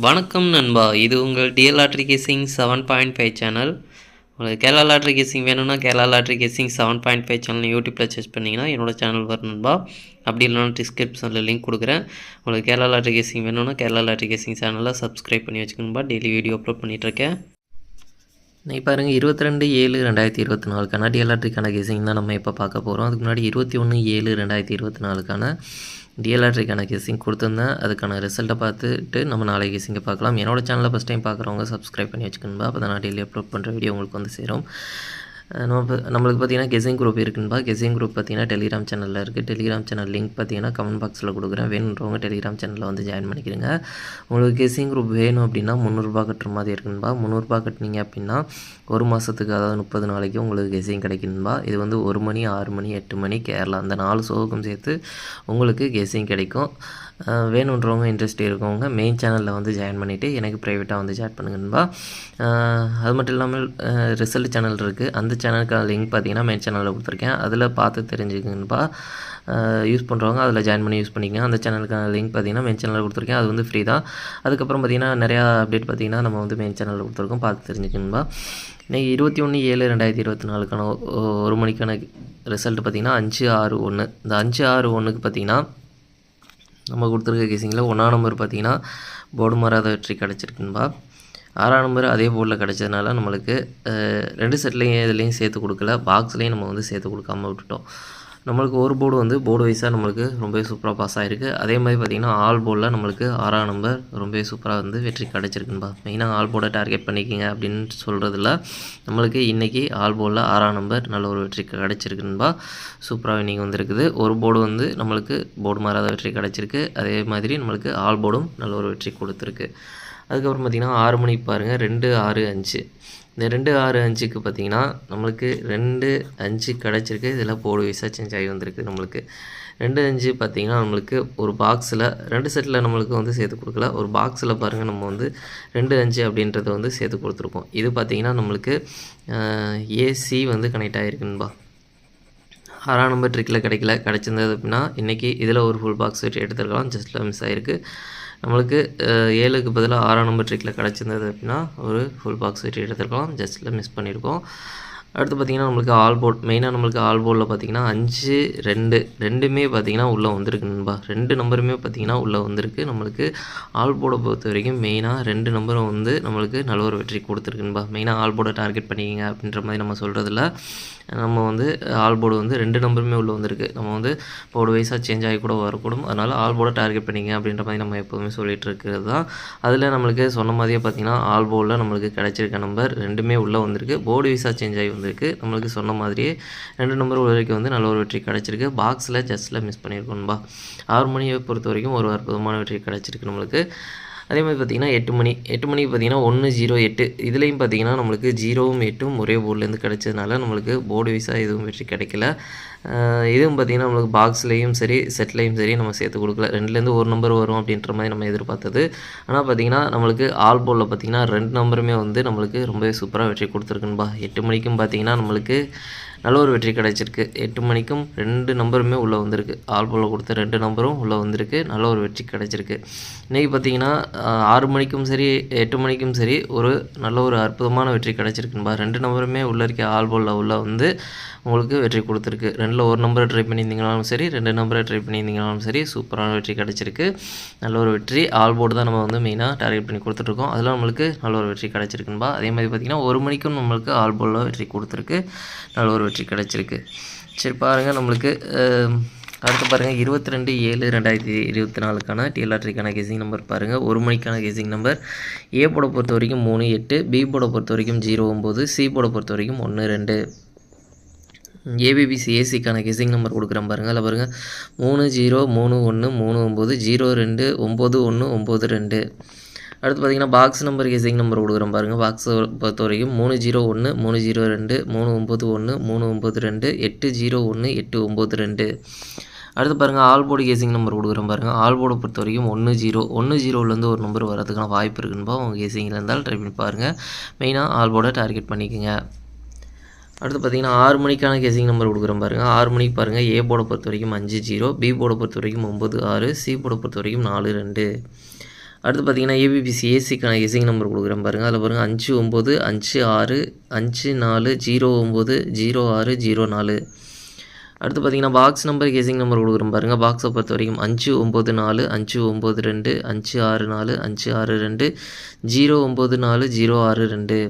வணக்கம் நண்பா, இது உங்கள் டிஎல் லாட்ரி கேசிங் 7.5 சேனல். உங்களுக்கு கேரளா லாட்ரி கேசிங் வேணும்னா கேரளா லாட்ரி கேசிங் 7.5 சேனல் யூடியூப்பில் சர்ச் பண்ணிங்கன்னா என்னோடய சேனல் வரும் நண்பா. அப்படி இல்லைனா டிஸ்கிரிப்ஷனில் லிங்க் கொடுக்குறேன். உங்களுக்கு கேரளா லாட்ரி கேசிங் வேணும்னா கேரளா லாட்ரி கேசிங் சேனலில் சப்ஸ்கிரைப் பண்ணி வச்சுக்கணும்பா. டெய்லி வீடியோ அப்லோட் பண்ணிகிட்ருக்கேன். இன்னைக்கு பாருங்கள் 22/7/2024 டிஎல் லாட்ரிக்கான கேசிங் தான் நம்ம இப்போ பார்க்க போகிறோம். அதுக்கு முன்னாடி 21/7/2024 டிஎல் லாட்ரிக்கான கேசிங் கொடுத்துருந்தேன். அதுக்கான ரிசல்ட்டை பார்த்துட்டு நம்ம நாளைக்கு கேசிங்கை பார்க்கலாம். என்னோடய சேனலில் ஃபஸ்ட் டைம் பார்க்குறவங்க சப்ஸ்கிரைப் பண்ணி வச்சுக்கணும்பா. அப்போ தான் நான் டெய்லி அப்லோட் பண்ணுற வீடியோ உங்களுக்கு வந்து சேரும். நம்மளுக்கு பார்த்தீங்கன்னா கெஸிங் குரூப் இருக்குதுப்பா. கெஸிங் குரூப் பார்த்தீங்கன்னா டெலிகிராம் சேனலில் இருக்குது. டெலிகிராம் சேனல் லிங்க் பார்த்தீங்கன்னா கமெண்ட் பாக்ஸில் கொடுக்குறேன். வேணுன்றவங்க டெலிகிராம் சேனலில் வந்து ஜாயின் பண்ணிக்கிறேங்க. உங்களுக்கு கெஸிங் குரூப் வேணும் அப்படின்னா 300 கட்டுற மாதிரி இருக்குதுப்பா. 300 கட்டினீங்க அப்படின்னா ஒரு மாதத்துக்கு, அதாவது 30 நாளைக்கு உங்களுக்கு கெஸிங் கிடைக்குதுப்பா. இது வந்து 1 மணி, 6 மணி, 8 மணி கேரளா அந்த 4 ஷோவுக்கும் சேர்த்து உங்களுக்கு கெஸிங் கிடைக்கும். வேணுன்றவங்க இன்ட்ரெஸ்ட் இருக்கவங்க மெயின் சேனலில் வந்து ஜாயின் பண்ணிவிட்டு எனக்கு ப்ரைவேட்டாக வந்து சேட் பண்ணுங்கன்பா. அது மட்டும் இல்லாமல் ரிசல்ட் சேனல் இருக்குது. அந்த சேனலுக்கான லிங்க் பார்த்தீங்கன்னா மெயின் சேனலில் கொடுத்துருக்கேன். அதில் பார்த்து தெரிஞ்சுக்கணும்பா. யூஸ் பண்ணுறவங்க அதில் ஜாயின் பண்ணி யூஸ் பண்ணிக்கங்க. அந்த சேனலுக்கான லிங்க் பார்த்தீங்கன்னா மெயின் சேனலில் கொடுத்துருக்கேன். அது வந்து ஃப்ரீ தான். அதுக்கப்புறம் பார்த்தீங்கன்னா நிறையா அப்டேட் பார்த்தீங்கன்னா நம்ம வந்து மெயின் சேனலில் கொடுத்துருக்கோம். பார்த்து தெரிஞ்சுக்கணும்பா. இன்றைக்கி 21/7/2024 1 மணிக்கான ரிசல்ட் பார்த்திங்கன்னா 561. இந்த 561க்கு பார்த்திங்கன்னா நம்ம கொடுத்துருக்க கேசிங்கில் 1ஆம் நம்பர் பார்த்திங்கன்னா போர்டு மாறாத வெற்றி கிடச்சிருக்குன்பா. 6ஆம் நம்பர் அதே போர்டில் கிடச்சதுனால நம்மளுக்கு 2 செட்லேயும் இதுலேயும் சேர்த்து கொடுக்கல, பாக்ஸ்லேயும் நம்ம வந்து சேர்த்து கொடுக்காமல் விட்டுட்டோம். நம்மளுக்கு ஒரு போர்டு வந்து போர்டு வைஸாக நம்மளுக்கு ரொம்பவே சூப்பராக பாஸ் ஆகிருக்கு. அதே மாதிரி பார்த்திங்கன்னா ஆல் போர்டில் நம்மளுக்கு 6ஆம் நம்பர் ரொம்பவே சூப்பராக வந்து வெற்றி கிடச்சிருக்குன்பா. மெயினாக ஆல் போர்டை டார்கெட் பண்ணிக்கிங்க அப்படின்னு சொல்கிறதில்ல. நம்மளுக்கு இன்றைக்கி ஆல் போர்டில் 6ஆம் நம்பர் நல்ல ஒரு வெற்றி கிடச்சிருக்குன்பா. சூப்பராக இன்றைக்கி வந்துருக்குது. ஒரு போர்டு வந்து நம்மளுக்கு போர்டு மாறாத வெற்றி கிடச்சிருக்கு. அதே மாதிரி நம்மளுக்கு ஆல் போர்டும் நல்ல ஒரு வெற்றி கொடுத்துருக்கு. அதுக்கப்புறம் பார்த்திங்கன்னா 6 மணிக்கு பாருங்கள் 2, 6, 5. இந்த 2, 6, 5க்கு பார்த்திங்கன்னா நம்மளுக்கு 2, 5 கிடச்சிருக்கு. இதில் போர்டு வைஸாக சேஞ்ச் ஆகி வந்திருக்கு. நம்மளுக்கு 2, 5 பார்த்திங்கன்னா நம்மளுக்கு ஒரு பாக்ஸில் 2 செட்டில் நம்மளுக்கு வந்து சேர்த்து கொடுக்கல. ஒரு பாக்ஸில் பாருங்கள் நம்ம வந்து 2, 5 அப்படின்றத வந்து சேர்த்து கொடுத்துருக்கோம். இது பார்த்திங்கன்னா நம்மளுக்கு ஏசி வந்து கனெக்ட் ஆகிருக்குன்பா. 6ஆம் நம்பர் ட்ரிக்கில் கிடச்சிருந்தது அப்படின்னா இன்றைக்கி இதில் ஒரு ஃபுல் பாக்ஸ் வெற்றி எடுத்துருக்கலாம். ஜஸ்ட்டில் மிஸ் ஆகிருக்கு. நம்மளுக்கு 7க்கு பதிலாக 6ஆம் நம்பர் ட்ரிக்கில் கிடச்சிருந்தது அப்படின்னா ஒரு ஃபுல் பாக்ஸ் வெற்றி எடுத்துருக்கலாம். ஜஸ்ட்டில் மிஸ் பண்ணியிருக்கோம். அடுத்து பார்த்திங்கன்னா நம்மளுக்கு ஆல் போர்ட், மெயினாக நம்மளுக்கு ஆல் போர்டில் பார்த்திங்கன்னா 5, 2 ரெண்டுமே பார்த்திங்கன்னா உள்ளே வந்திருக்கு நண்பா. 2 நம்பருமே பார்த்திங்கன்னா உள்ளே வந்திருக்கு. நம்மளுக்கு ஆல் போர்டை பொறுத்த வரைக்கும் மெயினாக 2 நம்பரும் வந்து நம்மளுக்கு நல்ல ஒரு வெற்றி கொடுத்துருக்குன்பா. மெயினாக ஆல் போர்டை டார்கெட் பண்ணிக்கிங்க அப்படின்ற மாதிரி நம்ம சொல்கிறதில்ல. நம்ம வந்து ஆல் போர்டு வந்து 2 நம்பருமே உள்ளே வந்திருக்கு. நம்ம வந்து போர்டு வைஸாக சேஞ்ச் ஆகி கூட வரக்கூடும். அதனால் ஆல் போர்டை டார்கெட் பண்ணிங்க அப்படின்ற மாதிரி நம்ம எப்போதுமே சொல்லிகிட்டு இருக்கிறது தான். அதில் நம்மளுக்கு சொன்ன மாதிரியே பார்த்திங்கன்னா ஆல் போர்டில் நம்மளுக்கு கிடைச்சிருக்க நம்பர் 2மே உள்ளே வந்திருக்கு. போர்டு வைஸாக சேஞ்ச் ஆகி வந்திருக்கு. நம்மளுக்கு சொன்ன மாதிரியே 2 நம்பர் வரைக்கும் வந்து நல்ல ஒரு வெற்றி கிடச்சிருக்கு. பாக்ஸில் ஜஸ்ட்டில் மிஸ் பண்ணியிருக்கோம்பா. 6 மணியை பொறுத்த வரைக்கும் ஒரு அற்புதமான வெற்றி கிடச்சிருக்கு நம்மளுக்கு. அதே மாதிரி பார்த்திங்கன்னா 8 மணிக்கு பார்த்திங்கன்னா 1, 0, 8 இதுலேயும் பார்த்திங்கன்னா நம்மளுக்கு 0வும் 8ம் ஒரே போர்ட்லேருந்து கிடச்சதுனால நம்மளுக்கு போர்டு வைஸாக எதுவும் வெற்றி கிடைக்கல. இதுவும் பார்த்திங்கன்னா நம்மளுக்கு பாக்ஸ்லேயும் சரி செட்லேயும் சரி நம்ம சேர்த்து கொடுக்கல. 2லேருந்து ஒரு நம்பர் வரும் அப்படின்ற மாதிரி நம்ம எதிர்பார்த்தது. ஆனால் பார்த்திங்கன்னா நம்மளுக்கு ஆல் போர்டில் பார்த்திங்கன்னா 2 நம்பருமே வந்து நம்மளுக்கு ரொம்பவே சூப்பராக வெற்றி கொடுத்துருக்குன்பா. 8 மணிக்கும் பார்த்திங்கன்னா நம்மளுக்கு நல்ல ஒரு வெற்றி கிடச்சிருக்கு. 8 மணிக்கும் 2 நம்பருமே உள்ளே வந்திருக்கு. ஆல் போர்டில் கொடுத்த 2 நம்பரும் உள்ளே வந்திருக்கு. நல்ல ஒரு வெற்றி கிடச்சிருக்கு. இன்றைக்கி பார்த்திங்கன்னா 6 மணிக்கும் சரி 8 மணிக்கும் சரி ஒரு நல்ல ஒரு அற்புதமான வெற்றி கிடச்சிருக்குன்பா. 2 நம்பருமே உள்ளே இருக்க ஆல் போர்டில் உள்ள வந்து உங்களுக்கு வெற்றி கொடுத்துருக்கு. 2ல் ஒரு நம்பரை ட்ரை பண்ணியிருந்தீங்கனாலும் சரி 2 நம்பரை ட்ரை பண்ணியிருந்தீங்கனாலும் சரி சூப்பரான வெற்றி கிடச்சிருக்கு. நல்ல ஒரு வெற்றி. ஆல் போர்டு தான் நம்ம வந்து மெயினாக டார்கெட் பண்ணி கொடுத்துட்ருக்கோம். அதில் நம்மளுக்கு நல்ல ஒரு வெற்றி கிடச்சிருக்குன்பா. அதே மாதிரி பார்த்திங்கன்னா 1 மணிக்கும் நம்மளுக்கு ஆல் போர்டில் வெற்றி கொடுத்துருக்கு. நல்ல ஒரு வெற்றி கிடச்சிருக்கு. சரி பாருங்கள், நம்மளுக்கு அடுத்து பாருங்கள் 22/7/2024 டிஎல் லாட்ரிக்கான கெஸிங் நம்பர் பாருங்கள். 1 மணிக்கான கெஸிங் நம்பர் ஏ போர்டை பொறுத்த வரைக்கும் 3, 8, பி போர்டை பொறுத்த வரைக்கும் 0, 9, சி போர்டை பொறுத்த வரைக்கும் 1, 2. ஏபிபிசி ஏசிக்கான கெஸிங் நம்பர் கொடுக்குறேன் பாருங்கள். அதில் பாருங்கள் 3, 0, 3, 1, 3, 9, 0, 2, 9, 1, 9, 2. அடுத்து பார்த்திங்கன்னா பாக்ஸ் நம்பர் கெஸிங் நம்பர் கொடுக்குறேன் பாருங்கள். பாக்ஸை பொறுத்த வரைக்கும் 3, 0, 1, 3, 0, 2, 3, 9, 1, 3, 9, 2, 8, 0, 1, 8, 9, 2. அடுத்து பாருங்கள் ஆல் போர்டு கெஸிங் நம்பர் கொடுக்குறேன் பாருங்கள். ஆல் போர்டை பொறுத்த வரைக்கும் 1, 0, 1, 0லேருந்து ஒரு நம்பர் வரதுக்கான வாய்ப்பு இருக்குன்பா. உங்கள் கெஸிங்கில் இருந்தாலும் ட்ரை பண்ணி பாருங்கள். மெயினாக ஆல் போர்டை டார்கெட் பண்ணிக்கோங்க. அடுத்து பார்த்திங்கன்னா 6 மணிக்கான கெஸிங் நம்பர் கொடுக்குறேன் பாருங்கள். 6 மணிக்கு பாருங்கள் ஏ போர்டை பொறுத்த வரைக்கும் 5, 0, பி போர்டை பொறுத்த வரைக்கும் 9, 6, சி போர்டை பொறுத்த வரைக்கும் 4, 2. அடுத்து பார்த்தீங்கன்னா ஏபிபிசி ஏசிக்கான கெஸிங் நம்பர் கொடுக்குறேன் பாருங்கள். அதில் பாருங்கள் 59 56 54 09 06 04. அடுத்து பார்த்தீங்கன்னா பாக்ஸ் நம்பர் கெஸிங் நம்பர் கொடுக்குறேன் பாருங்கள். பாக்ஸை பொறுத்த வரைக்கும் 594 592 564 562 094 062.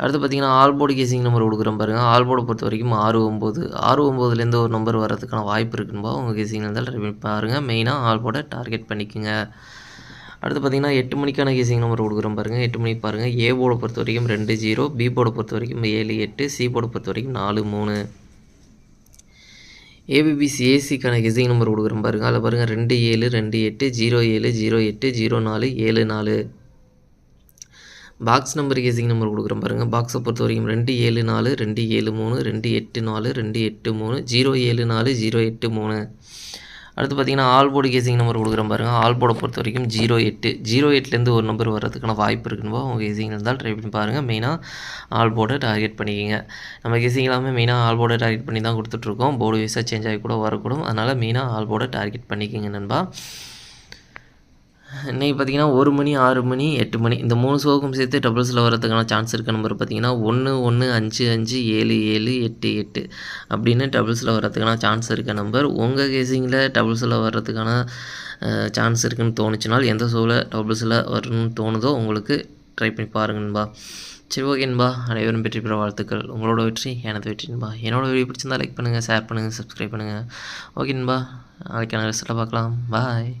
அடுத்து பார்த்தீங்கன்னா ஆல் போர்டு கெஸிங் நம்பர் கொடுக்குறேன் பாருங்கள். ஆல் போர்டை பொறுத்த வரைக்கும் 69 69லேருந்து ஒரு நம்பர் வரதுக்கான வாய்ப்பு இருக்குன்பா. உங்கள் கெஸிங் இருந்தால் ட்ரை பண்ணி பாருங்கள். மெயினாக ஆல் போர்டை டார்கெட் பண்ணிக்கோங்க. அடுத்து பார்த்தீங்கன்னா 8 மணிக்கான கெஸிங் நம்பர் கொடுக்குறோம் பாருங்கள். 8 மணிக்கு பாருங்கள். ஏ போர்டை பொறுத்த வரைக்கும் 20, பி போர்டை பொறுத்த வரைக்கும் 78, சி போர்டை பொறுத்த வரைக்கும் 43. ஏபிபிசி ஏசிக்கான கெஸிங் நம்பர் கொடுக்குறோம் பாருங்கள். அதில் பாருங்கள் 27 28 07 08 04 74. பாக்ஸ் நம்பர் கெஸிங் நம்பர் கொடுக்குறோம் பாருங்கள். பாக்ஸை பொறுத்த வரைக்கும் 274 273 284 283 074 083. அடுத்து பார்த்தீங்கன்னா ஆல் போர்டு கெஸிங் நம்பர் கொடுக்குறேன் பாருங்கள். ஆல் போர்டை பொறுத்த வரைக்கும் 08 08லேருந்து ஒரு நம்பர் வர்றதுக்கான வாய்ப்பு இருக்குன்னு உங்கள் கெஸிங் இருந்தால் ட்ரை பண்ணி பாருங்கள். மெயினாக ஆல் போர்டை டார்கெட் பண்ணிக்கிங்க. நம்ம கெஸிங் எல்லாமே மெயினாக ஆல் போர்டை டார்கெட் பண்ணி தான் கொடுத்துட்ருக்கோம். போர்டு வைஸாக சேஞ்ச் ஆகி கூட வரக்கூடும். அதனால் மெயினாக ஆல் போர்டை டார்கெட் பண்ணிக்கிங்க நண்பா. இன்றைக்கி பார்த்தீங்கன்னா 1 மணி 6 மணி 8 மணி இந்த 3 ஷோவுக்கும் சேர்த்து டபுள்ஸில் வரதுக்கான சான்ஸ் இருக்க நம்பர் பார்த்தீங்கன்னா 1 1 5 5 7 7 8 8 அப்படின்னு டபுள்ஸில் வரதுக்கான சான்ஸ் இருக்க நம்பர். உங்கள் கெஸிங்கில் டபுள்ஸில் வர்றதுக்கான சான்ஸ் இருக்குதுன்னு தோணுச்சுனால் எந்த ஷோவில் டபுள்ஸில் வரணும்னு தோணுதோ உங்களுக்கு ட்ரை பண்ணி பாருங்கன்பா. சரி ஓகேன்பா. அனைவரும் வெற்றி பெற வாழ்த்துக்கள். உங்களோட வெற்றி எனது வெற்றின்பா. என்னோட வீடியோ பிடிச்சிருந்தால் லைக் பண்ணுங்கள், ஷேர் பண்ணுங்கள், சப்ஸ்கிரைப் பண்ணுங்கள். ஓகேன்பா. நாளைக்கான ரிசல்ட்டை பார்க்கலாம். பாய்.